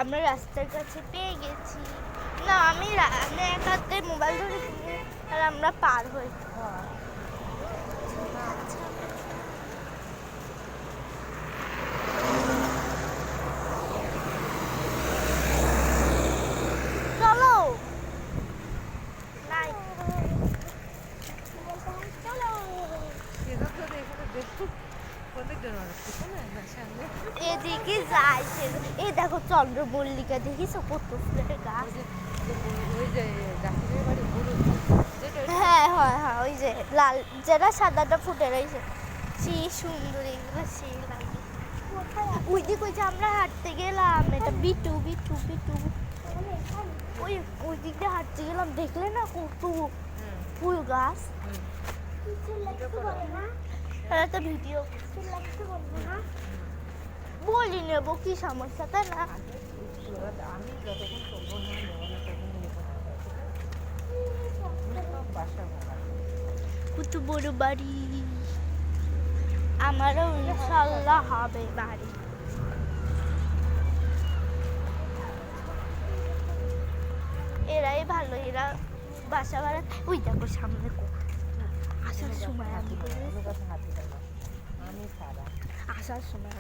আমরা রাস্তার কাছে পেয়ে গেছি। না আমি এক হাতে মোবাইল ধরে আর আমরা পার হই। চলো নাই এদিকে যাই। এই দেখো চন্দ্রমল্লিকা দেখিস কত ফুলের গাছ। হ্যাঁ হ্যাঁ হ্যাঁ ওই যে লাল যেটা সাদাটা ফুটে রয়েছে সেই সুন্দর, এগুলো সেই লাগে। ওই যে আমরা হাঁটতে গেলাম, এটা বিটু বিটু বিটু ওই দিক দিয়ে হাঁটতে গেলাম, দেখলে না কত ফুল গাছ। একটা ভিডিও বলি নেবো, কি সমস্যা তাই না? কত বড় বাড়ি, আমারও ইনশাল্লাহ হবে বাড়ি। এরাই ভালো, এরা বাসা ভাড়া। ওই দেখো সামনে আসার সময় আসার সময়